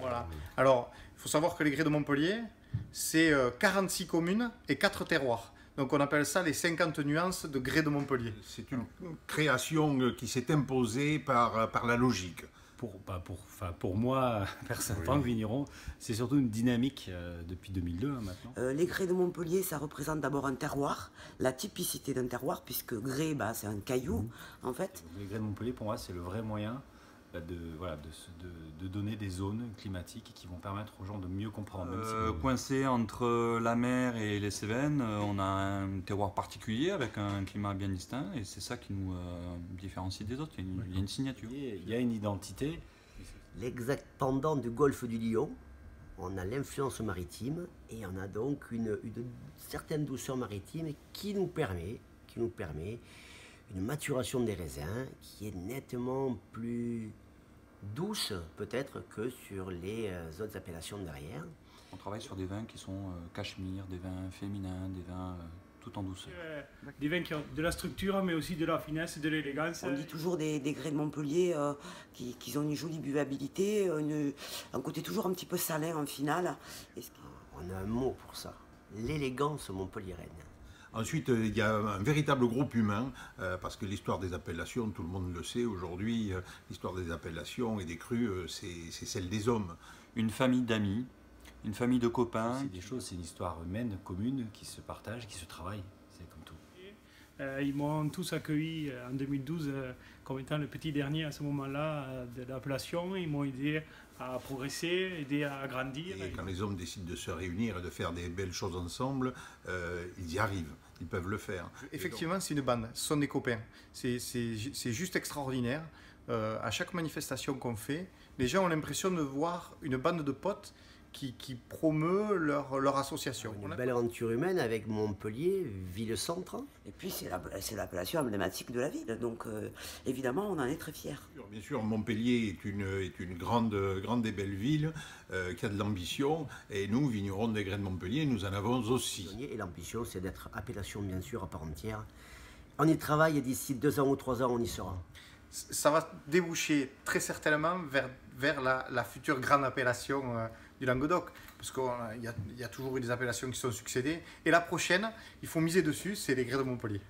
Voilà. Alors, il faut savoir que les grès de Montpellier, c'est 46 communes et 4 terroirs. Donc on appelle ça les 50 nuances de grès de Montpellier. C'est une création qui s'est imposée par la logique. Pour moi, personnellement, Franck Vigneron, c'est surtout une dynamique depuis 2002 maintenant. Les grès de Montpellier, ça représente d'abord un terroir, la typicité d'un terroir, puisque grès, c'est un caillou, en fait. Les grès de Montpellier, pour moi, c'est le vrai moyen de donner des zones climatiques qui vont permettre aux gens de mieux comprendre. Coincé entre la mer et les Cévennes, on a un terroir particulier avec un climat bien distinct et c'est ça qui nous différencie des autres, il y a une signature. Il y a une identité. L'exact pendant du golfe du Lion, on a l'influence maritime et on a donc une certaine douceur maritime qui nous permet une maturation des raisins qui est nettement plus douce peut-être que sur les autres appellations derrière. On travaille sur des vins qui sont cachemire, des vins féminins, des vins tout en douceur. Des vins qui ont de la structure mais aussi de la finesse, de l'élégance. On dit toujours des grès de Montpellier qui ont une jolie buvabilité, un côté toujours un petit peu salin en finale. On a un mot pour ça, l'élégance montpelliéraine. Ensuite, il y a un véritable groupe humain, parce que l'histoire des appellations, tout le monde le sait aujourd'hui, l'histoire des appellations et des crus, c'est celle des hommes. Une famille d'amis, une famille de copains. C'est des choses, c'est une histoire humaine, commune, qui se partage, qui se travaille, c'est comme tout. Ils m'ont tous accueilli en 2012 comme étant le petit dernier à ce moment-là de l'appellation. Ils m'ont aidé à progresser, aidé à grandir. Et quand les hommes décident de se réunir et de faire des belles choses ensemble, ils y arrivent, ils peuvent le faire. Effectivement, c'est une bande, ce sont des copains. C'est juste extraordinaire. À chaque manifestation qu'on fait, les gens ont l'impression de voir une bande de potes qui promeut leur association. Une belle aventure humaine avec Montpellier, ville-centre. Et puis c'est l'appellation emblématique de la ville, donc évidemment on en est très fiers. Bien sûr, Montpellier est une grande et belle ville qui a de l'ambition, et nous, vignerons des grès de Montpellier, nous en avons aussi. Et l'ambition, c'est d'être appellation bien sûr à part entière. On y travaille et d'ici 2 ans ou 3 ans, on y sera. Ça va déboucher très certainement vers la future grande appellation du Languedoc, parce qu'il y a toujours eu des appellations qui sont succédées, et la prochaine, il faut miser dessus, c'est les grès de Montpellier.